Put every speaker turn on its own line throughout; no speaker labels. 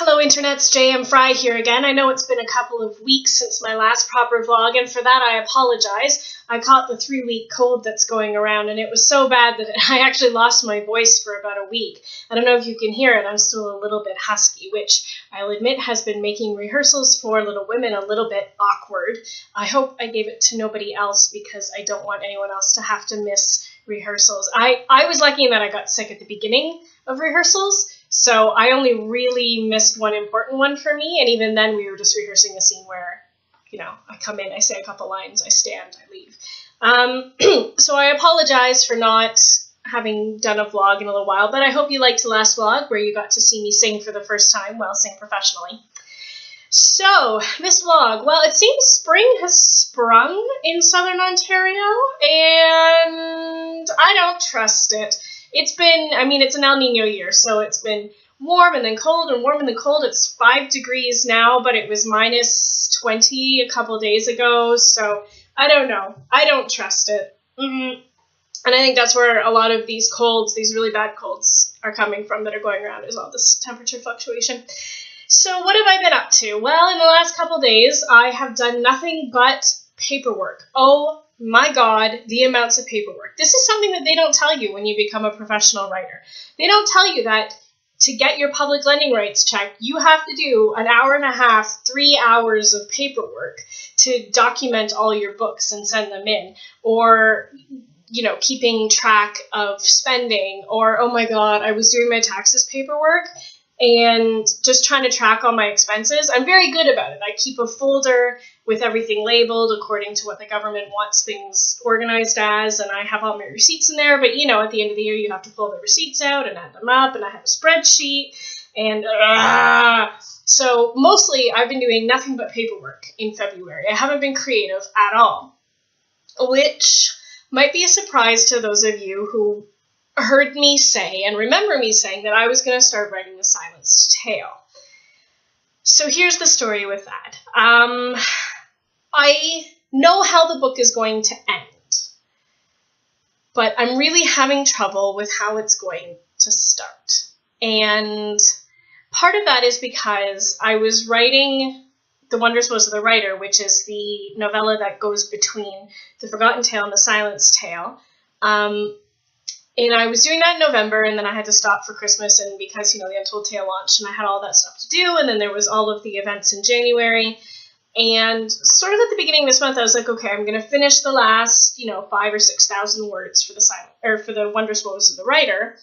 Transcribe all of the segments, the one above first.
Hello internets, JM Frey here again. I know it's been a couple of weeks since my last proper vlog, and for that I apologize. I caught the 3-week cold that's going around, and it was so bad that I actually lost my voice for about a week. I don't know if you can hear it, I'm still a little bit husky, which I'll admit has been making rehearsals for Little Women a little bit awkward. I hope I gave it to nobody else because I don't want anyone else to have to miss rehearsals. I was lucky in that I got sick at the beginning of rehearsals, so I only really missed one important one for me, and even then we were just rehearsing a scene where, I come in, I say a couple lines, I stand, I leave. So I apologize for not having done a vlog in a little while, but I hope you liked the last vlog where you got to see me sing for the first time, well, sing professionally. So, this vlog, well, it seems spring has sprung in southern Ontario, and I don't trust it. It's an El Nino year, so it's been warm and then cold and warm and then cold. It's 5 degrees now, but it was minus 20 a couple days ago, so I don't know. I don't trust it. And I think that's where a lot of these colds, these really bad colds, are coming from that are going around, is all this temperature fluctuation. So what have I been up to? Well, in the last couple days, I have done nothing but paperwork. Oh my God, the amounts of paperwork. This is something that they don't tell you when you become a professional writer. They don't tell you that to get your public lending rights checked, you have to do an hour and a half, 3 hours of paperwork to document all your books and send them in, or keeping track of spending, or, oh my God, I was doing my taxes paperwork and just trying to track all my expenses. I'm very good about it. I keep a folder with everything labeled according to what the government wants things organized as, and I have all my receipts in there, but at the end of the year you have to pull the receipts out and add them up, and I have a spreadsheet, and so mostly I've been doing nothing but paperwork in February. I haven't been creative at all, which might be a surprise to those of you who heard me say and remember me saying that I was going to start writing The Silenced Tale. So here's the story with that. I know how the book is going to end, but I'm really having trouble with how it's going to start. And part of that is because I was writing The Wondrous Woes of the Writer, which is the novella that goes between The Forgotten Tale and The Silenced Tale. And I was doing that in November, and then I had to stop for Christmas, and because, the Untold Tale launched, and I had all that stuff to do, and then there was all of the events in January, and sort of at the beginning of this month, I was like, okay, I'm going to finish the last, 5,000 or 6,000 words for the Wondrous Woes of the Writer,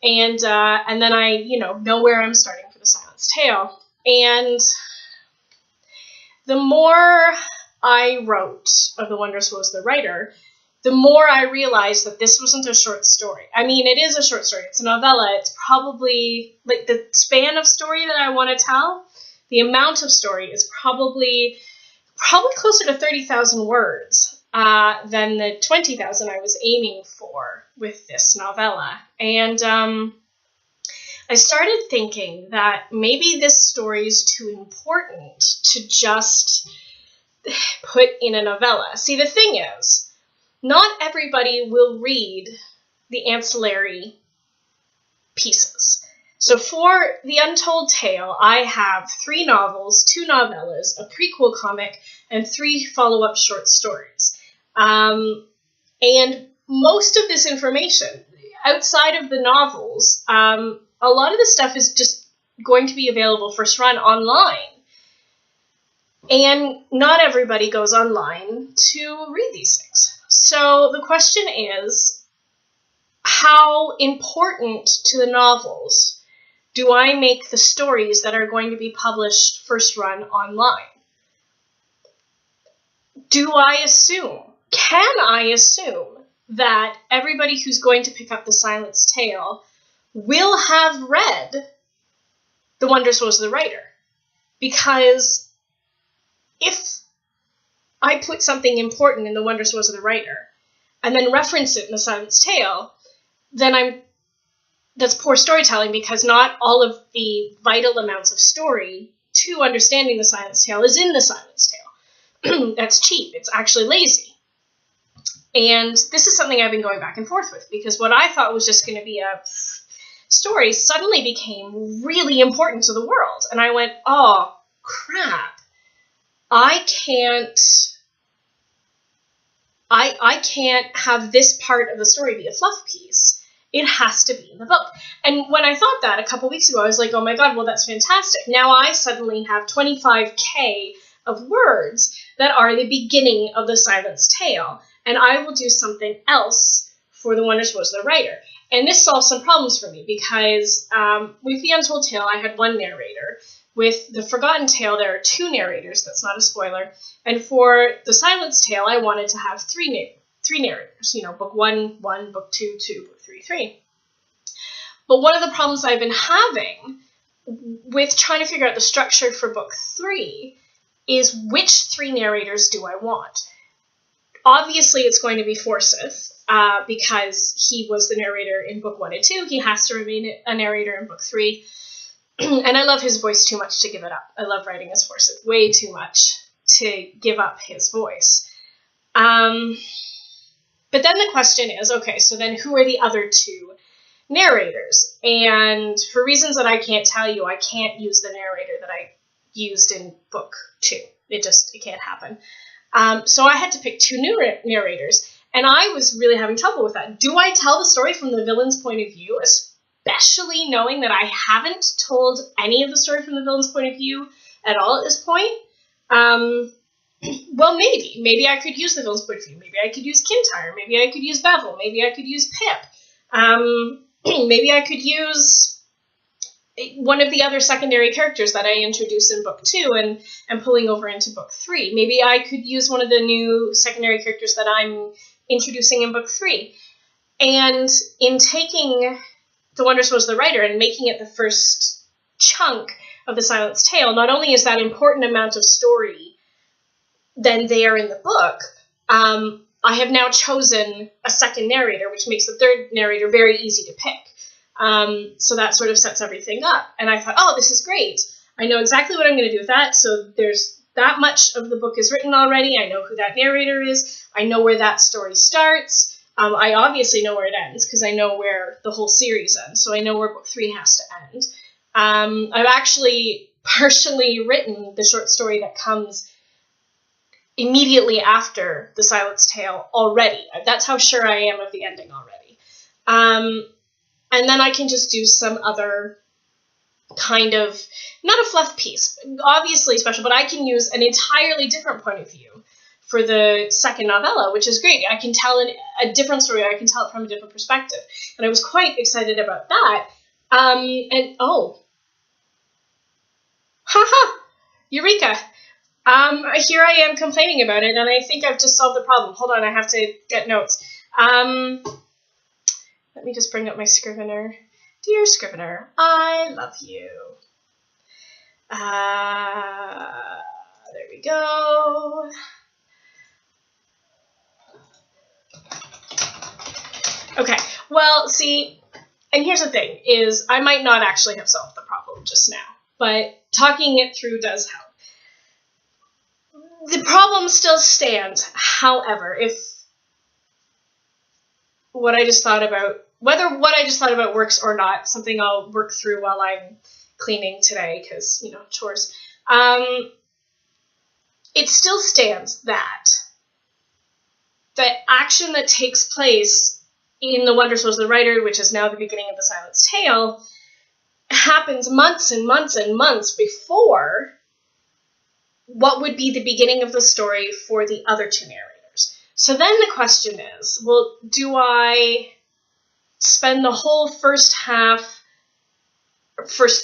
and then I, know where I'm starting for The Silenced Tale, and the more I wrote of The Wondrous Woes of the Writer, the more I realized that this wasn't a short story. I mean, it is a short story. It's a novella. It's probably, the span of story that I want to tell, the amount of story is probably closer to 30,000 words than the 20,000 I was aiming for with this novella. And I started thinking that maybe this story is too important to just put in a novella. See, the thing is, not everybody will read the ancillary pieces. So for The Untold Tale, I have 3 novels, 2 novellas, a prequel comic, and 3 follow-up short stories. And most of this information, outside of the novels, a lot of the stuff is just going to be available first run online. And not everybody goes online to read these things. So the question is, how important to the novels do I make the stories that are going to be published first run online? Can I assume that everybody who's going to pick up The Silenced Tale will have read The Wondrous Woes of the Writer? Because if I put something important in The Wondrous Woes of the Writer and then reference it in The Silenced Tale, then that's poor storytelling, because not all of the vital amounts of story to understanding The Silenced Tale is in The Silenced Tale. That's cheap. It's actually lazy. And this is something I've been going back and forth with, because what I thought was just going to be a story suddenly became really important to the world. And I went, oh, crap. I can't have this part of the story be a fluff piece. It has to be in the book. And when I thought that a couple weeks ago, I was like, oh my God, well, that's fantastic. Now I suddenly have 25K of words that are the beginning of the Silenced Tale. And I will do something else for The Wondrous Woes of the Writer. And this solves some problems for me because with The Untold Tale, I had one narrator. With The Forgotten Tale, there are two narrators. That's not a spoiler. And for The Silenced Tale, I wanted to have three narrators. You know, book 1, 1, book 2, 2, book 3, 3. But one of the problems I've been having with trying to figure out the structure for book 3 is which 3 narrators do I want? Obviously, it's going to be Forsyth, because he was the narrator in book 1 and 2. He has to remain a narrator in book 3. And I love his voice too much to give it up. I love writing as Forsyth way too much to give up his voice. But then the question is, okay, so then who are the other 2 narrators? And for reasons that I can't tell you, I can't use the narrator that I used in book 2. It can't happen. So I had to pick 2 new narrators, and I was really having trouble with that. Do I tell the story from the villain's point of view, especially knowing that I haven't told any of the story from the villain's point of view at all at this point? Well, maybe. Maybe I could use the villain's point of view. Maybe I could use Kintyre. Maybe I could use Bevel. Maybe I could use Pip. Maybe I could use one of the other secondary characters that I introduce in book 2 and pulling over into book 3. Maybe I could use one of the new secondary characters that I'm introducing in book 3. And in taking The Wondrous Woes of the Writer and making it the first chunk of the Silenced Tale, not only is that important amount of story then there in the book, I have now chosen a second narrator, which makes the third narrator very easy to pick. So that sort of sets everything up. And I thought, oh, this is great. I know exactly what I'm going to do with that. So there's that much of the book is written already. I know who that narrator is. I know where that story starts. I obviously know where it ends because I know where the whole series ends. So I know where book 3 has to end. I've actually partially written the short story that comes immediately after The Silenced Tale already. That's how sure I am of the ending already. And then I can just do some other kind of, not a fluff piece, obviously special, but I can use an entirely different point of view for the second novella, which is great. I can tell a different story. I can tell it from a different perspective. And I was quite excited about that. Eureka! Here I am complaining about it, and I think I've just solved the problem. Hold on, I have to get notes. Let me just bring up my Scrivener. Dear Scrivener, I love you. There we go. Okay, well, see, and here's the thing, is I might not actually have solved the problem just now, but talking it through does help. The problem still stands, however, if what I just thought about, whether what I just thought about works or not, something I'll work through while I'm cleaning today, because, you know, chores, it still stands that the action that takes place in The Wondrous Woes of the Writer, which is now the beginning of the Silenced Tale, happens months and months and months before what would be the beginning of the story for the other 2 narrators. So then the question is, well, do I spend the whole first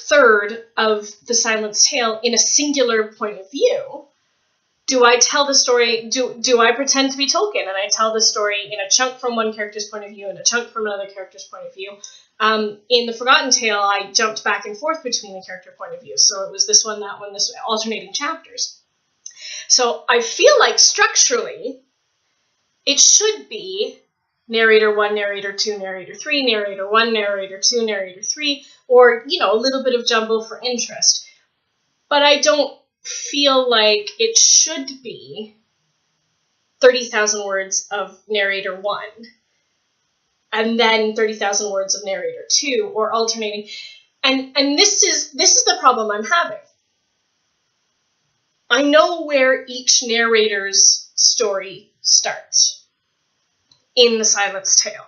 third of the Silenced Tale in a singular point of view? Do I tell the story, do I pretend to be Tolkien and I tell the story in a chunk from one character's point of view and a chunk from another character's point of view? In The Forgotten Tale, I jumped back and forth between the character point of view. So it was this one, that one, this alternating chapters. So I feel like structurally, it should be narrator 1, narrator 2, narrator 3, narrator 1, narrator 2, narrator 3, or, you know, a little bit of jumble for interest. But I don't feel like it should be 30,000 words of narrator 1 and then 30,000 words of narrator 2, or alternating. And this is the problem I'm having. I know where each narrator's story starts in The Silence Tale.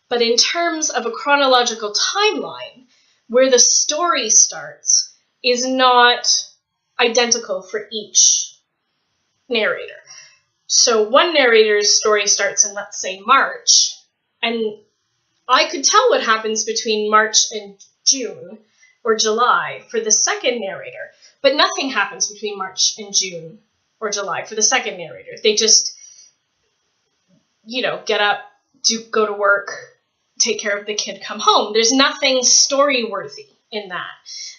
But in terms of a chronological timeline, where the story starts is not identical for each narrator. So one narrator's story starts in, let's say, March, and I could tell what happens between March and June or July for the second narrator, but nothing happens between March and June or July for the second narrator. They just, get up, go to work, take care of the kid, come home. There's nothing story-worthy in that.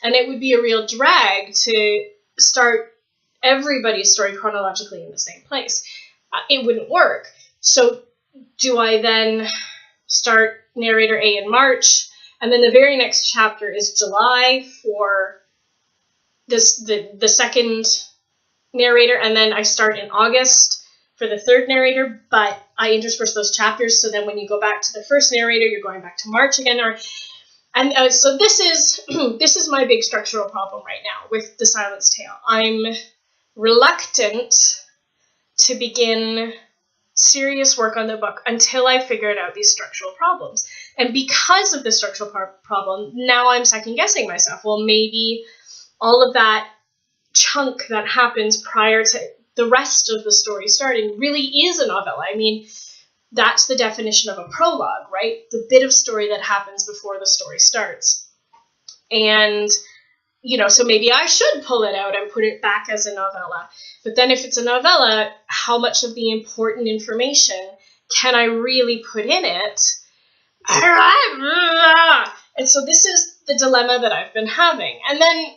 And it would be a real drag to start everybody's story chronologically in the same place. It wouldn't work. So do I then start narrator A in March, and then the very next chapter is July for the second narrator, and then I start in August for the third narrator, but I intersperse those chapters, so then when you go back to the first narrator, you're going back to March again, so this is my big structural problem right now with The Silence Tale. I'm reluctant to begin serious work on the book until I figured out these structural problems. And because of the structural problem, now I'm second-guessing myself. Well, maybe all of that chunk that happens prior to the rest of the story starting really is a novella. I mean, that's the definition of a prologue, right? The bit of story that happens before the story starts. And, so maybe I should pull it out and put it back as a novella. But then if it's a novella, how much of the important information can I really put in it? And so this is the dilemma that I've been having. And then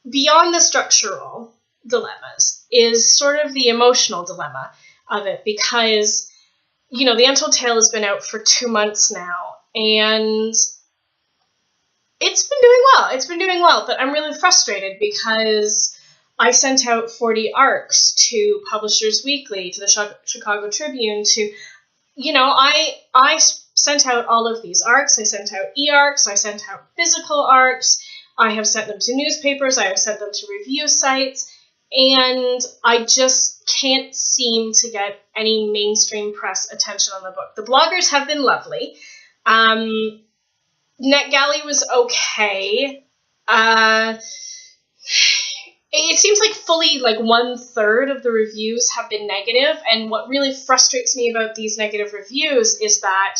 beyond the structural dilemmas is sort of the emotional dilemma of it, because, The Untold Tale has been out for 2 months now, and it's been doing well, but I'm really frustrated because I sent out 40 arcs to Publishers Weekly, to the Chicago Tribune, I sent out all of these arcs. I sent out e-arcs, I sent out physical arcs, I have sent them to newspapers, I have sent them to review sites, and I just can't seem to get any mainstream press attention on the book. The bloggers have been lovely. NetGalley was okay. It seems like fully 1/3 of the reviews have been negative, and what really frustrates me about these negative reviews is that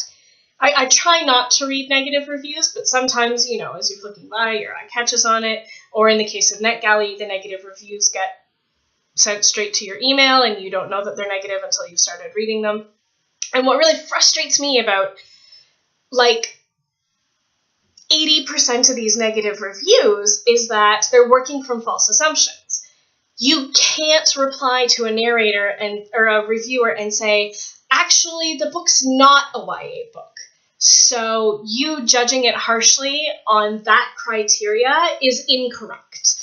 I try not to read negative reviews, but sometimes, as you're flicking by, your eye catches on it, or in the case of NetGalley, the negative reviews get sent straight to your email, and you don't know that they're negative until you've started reading them. And what really frustrates me about, 80% of these negative reviews is that they're working from false assumptions. You can't reply to a narrator or a reviewer and say, actually, the book's not a YA book. So you judging it harshly on that criteria is incorrect.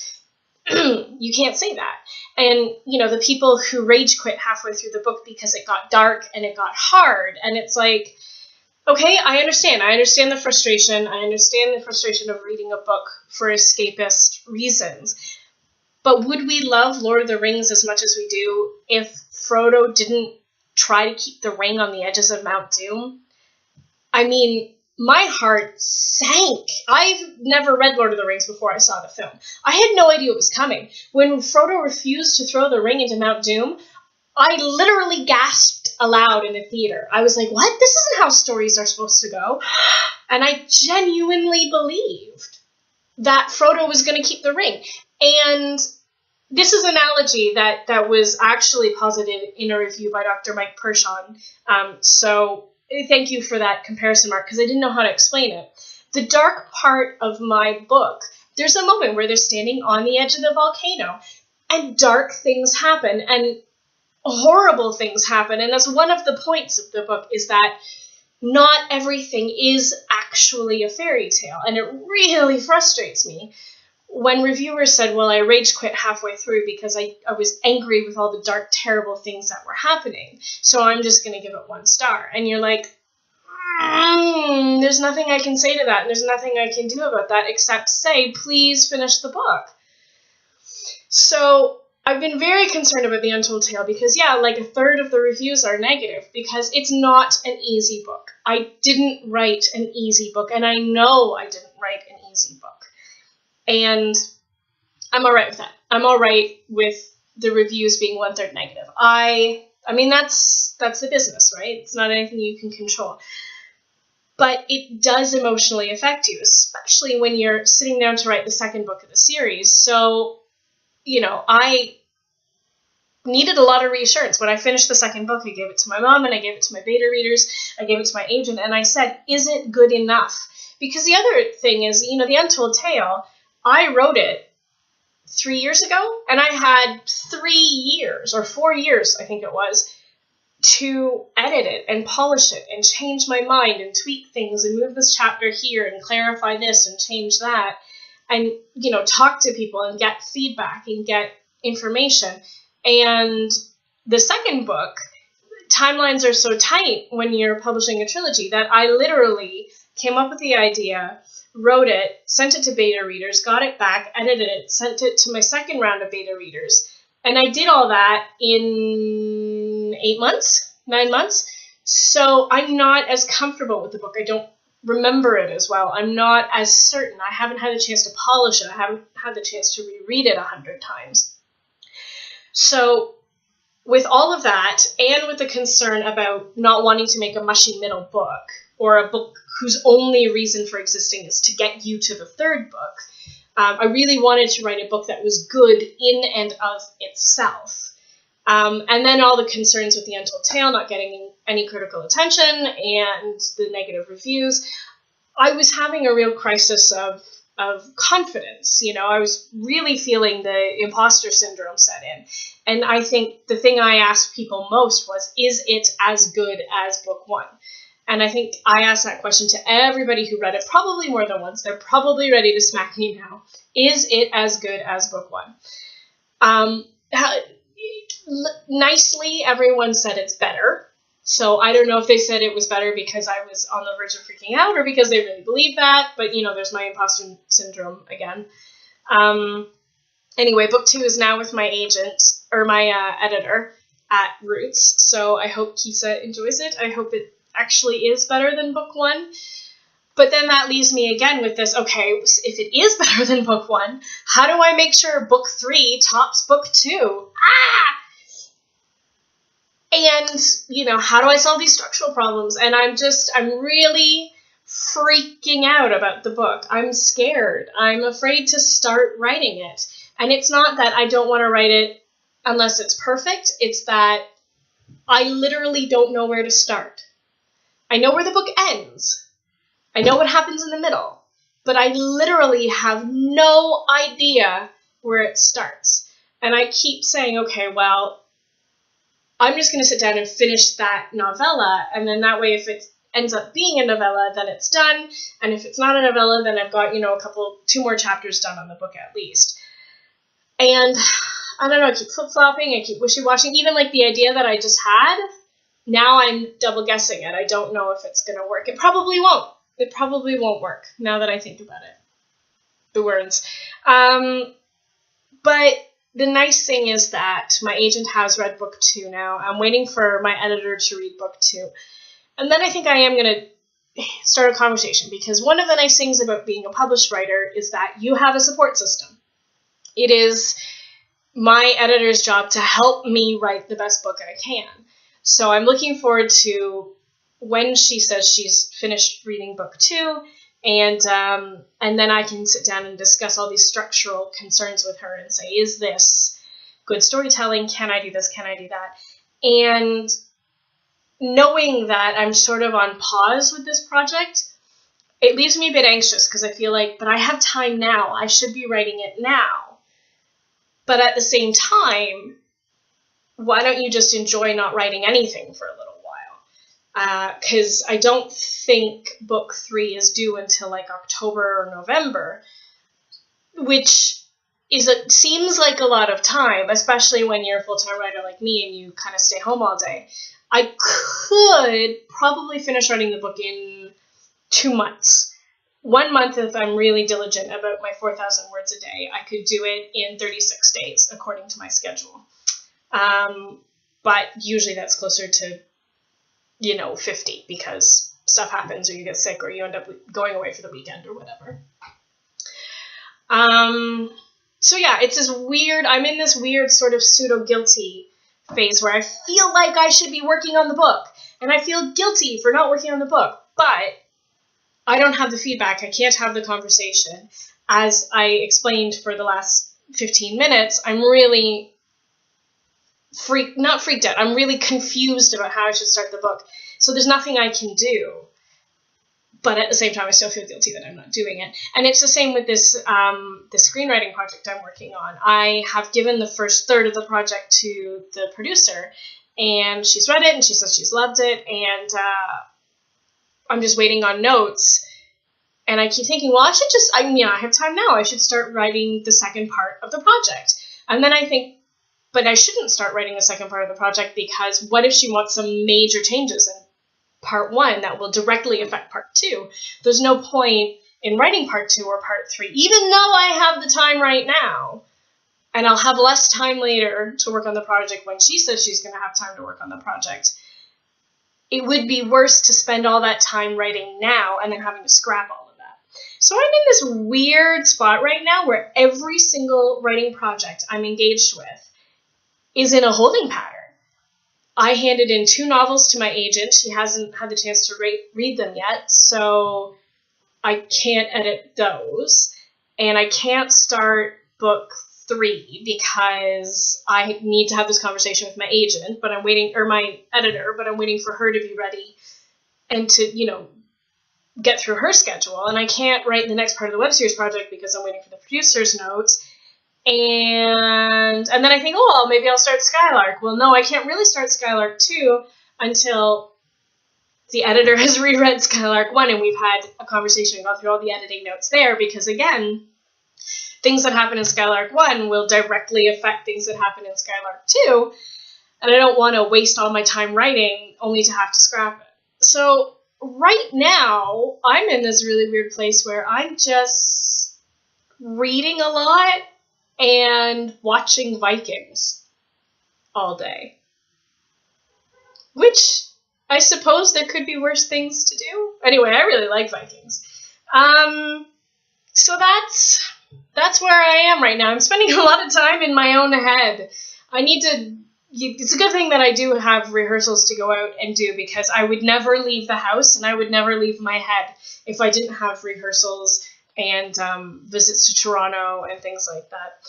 You can't say that. And, the people who rage quit halfway through the book because it got dark and it got hard, and it's like, okay, I understand the frustration. I understand the frustration of reading a book for escapist reasons. But would we love Lord of the Rings as much as we do if Frodo didn't try to keep the ring on the edges of Mount Doom? I mean, my heart sank. I've never read Lord of the Rings before I saw the film. I had no idea it was coming. When Frodo refused to throw the ring into Mount Doom, I literally gasped aloud in the theater. I was like, what? This isn't how stories are supposed to go. And I genuinely believed that Frodo was going to keep the ring. And this is an analogy that was actually posited in a review by Dr. Mike Pershon. So thank you for that comparison, Mark, because I didn't know how to explain it. The dark part of my book, there's a moment where they're standing on the edge of the volcano, and dark things happen, and horrible things happen. And that's one of the points of the book, is that not everything is actually a fairy tale. And it really frustrates me when reviewers said, well, I rage quit halfway through because I was angry with all the dark, terrible things that were happening, so I'm just going to give it 1 star. And you're like, there's nothing I can say to that, and there's nothing I can do about that except say, please finish the book. So I've been very concerned about The Untold Tale because, yeah, like a third of the reviews are negative because it's not an easy book. I didn't write an easy book, and I know I didn't write an easy book. And I'm all right with that. I'm all right with the reviews being 1/3 negative. I mean, that's the business, right? It's not anything you can control. But it does emotionally affect you, especially when you're sitting down to write the second book of the series. So, you know, I needed a lot of reassurance. When I finished the second book, I gave it to my mom and I gave it to my beta readers. I gave it to my agent and I said, is it good enough? Because the other thing is, you know, The Untold Tale, I wrote it 3 years ago and I had 3 years or 4 years, I think it was, to edit it and polish it and change my mind and tweak things and move this chapter here and clarify this and change that and, you know, talk to people and get feedback and get information. And the second book, timelines are so tight when you're publishing a trilogy that I literally came up with the idea, wrote it, sent it to beta readers, got it back, edited it, sent it to my second round of beta readers. And I did all that in 9 months. So I'm not as comfortable with the book. I don't remember it as well. I'm not as certain. I haven't had a chance to polish it. I haven't had the chance to reread it 100 times. So with all of that, and with the concern about not wanting to make a mushy middle book, or a book whose only reason for existing is to get you to the third book, I really wanted to write a book that was good in and of itself. And then all the concerns with The Untold Tale not getting any critical attention and the negative reviews, I was having a real crisis of confidence. You know, I was really feeling the imposter syndrome set in. And I think the thing I asked people most was, is it as good as book one? And I think I asked that question to everybody who read it, probably more than once. They're probably ready to smack me now. Is it as good as book one? Nicely, everyone said it's better. So I don't know if they said it was better because I was on the verge of freaking out or because they really believe that. But, you know, there's my imposter syndrome again. Anyway, book two is now with my agent, or my editor at Roots. So I hope Kisa enjoys it. I hope it actually is better than book one. But then that leaves me again with this, okay, if it is better than book one, how do I make sure book three tops book two? And, you know, how do I solve these structural problems? And I'm really freaking out about the book. I'm scared. I'm afraid to start writing it. And it's not that I don't want to write it unless it's perfect. It's that I literally don't know where to start. I know where the book ends. I know what happens in the middle. But I literally have no idea where it starts. And I keep saying, okay, well, I'm just going to sit down and finish that novella, and then that way if it ends up being a novella, then it's done, and if it's not a novella, then I've got, you know, 2 more chapters done on the book at least. And I don't know, I keep flip-flopping, I keep wishy-washy, even like the idea that I just had, now I'm double guessing it. I don't know if it's going to work. It probably won't. It probably won't work, now that I think about it. The words. But the nice thing is that my agent has read book two now. I'm waiting for my editor to read book two. And then I think I am going to start a conversation, because one of the nice things about being a published writer is that you have a support system. It is my editor's job to help me write the best book I can. So I'm looking forward to when she says she's finished reading book two, and then I can sit down and discuss all these structural concerns with her and say, is this good storytelling? Can I do this? Can I do that? And knowing that I'm sort of on pause with this project, it leaves me a bit anxious, because I feel like, but I have time now. I should be writing it now. But at the same time, why don't you just enjoy not writing anything for a little while? Because I don't think book three is due until like October or November, which seems like a lot of time, especially when you're a full-time writer like me and you kind of stay home all day. I could probably finish writing the book in 2 months. 1 month if I'm really diligent about my 4,000 words a day. I could do it in 36 days according to my schedule. But usually that's closer to, 50 because stuff happens or you get sick or you end up going away for the weekend or whatever. So yeah, it's this weird, I'm in this weird sort of pseudo-guilty phase where I feel like I should be working on the book and I feel guilty for not working on the book, but I don't have the feedback. I can't have the conversation. As I explained for the last 15 minutes, I'm really not freaked out. I'm really confused about how I should start the book. So there's nothing I can do. But at the same time, I still feel guilty that I'm not doing it. And it's the same with this the screenwriting project I'm working on. I have given the first third of the project to the producer, and she's read it, and she says she's loved it, and I'm just waiting on notes. And I keep thinking, well, I have time now. I should start writing the second part of the project. And then I think, but I shouldn't start writing the second part of the project because what if she wants some major changes in part 1 that will directly affect part 2? There's no point in writing part 2 or part 3, even though I have the time right now. And I'll have less time later to work on the project when she says she's going to have time to work on the project. It would be worse to spend all that time writing now and then having to scrap all of that. So I'm in this weird spot right now where every single writing project I'm engaged with is in a holding pattern. I handed in 2 novels to my agent. She hasn't had the chance to read them yet, so I can't edit those. And I can't start book 3 because I need to have this conversation with my agent, but I'm waiting, or my editor, but I'm waiting for her to be ready and to, get through her schedule. And I can't write the next part of the web series project because I'm waiting for the producer's notes. And then I think, oh, well, maybe I'll start Skylark. Well, no, I can't really start Skylark 2 until the editor has reread Skylark 1 and we've had a conversation and gone through all the editing notes there because, again, things that happen in Skylark 1 will directly affect things that happen in Skylark 2, and I don't want to waste all my time writing only to have to scrap it. So right now, I'm in this really weird place where I'm just reading a lot and watching Vikings all day. Which, I suppose there could be worse things to do. Anyway, I really like Vikings. So that's where I am right now. I'm spending a lot of time in my own head. It's a good thing that I do have rehearsals to go out and do because I would never leave the house and I would never leave my head if I didn't have rehearsals and visits to Toronto and things like that.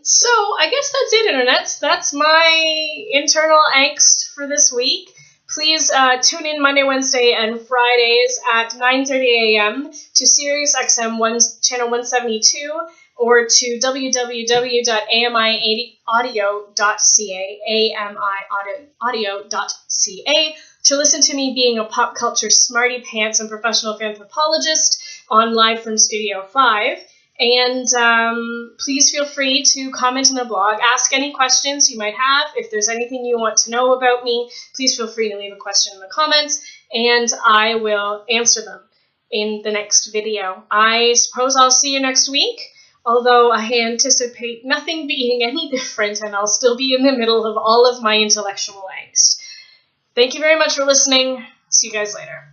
So I guess that's it, Internet. That's my internal angst for this week. Please tune in Monday, Wednesday, and Fridays at 9:30 a.m. to SiriusXM channel 172 or to www.amiaudio.ca, amiaudio.ca, to listen to me being a pop culture smarty pants and professional anthropologist on Live from Studio 5. And please feel free to comment on the blog, ask any questions you might have. If there's anything you want to know about me, please feel free to leave a question in the comments, and I will answer them in the next video. I suppose I'll see you next week, although I anticipate nothing being any different, and I'll still be in the middle of all of my intellectual angst. Thank you very much for listening. See you guys later.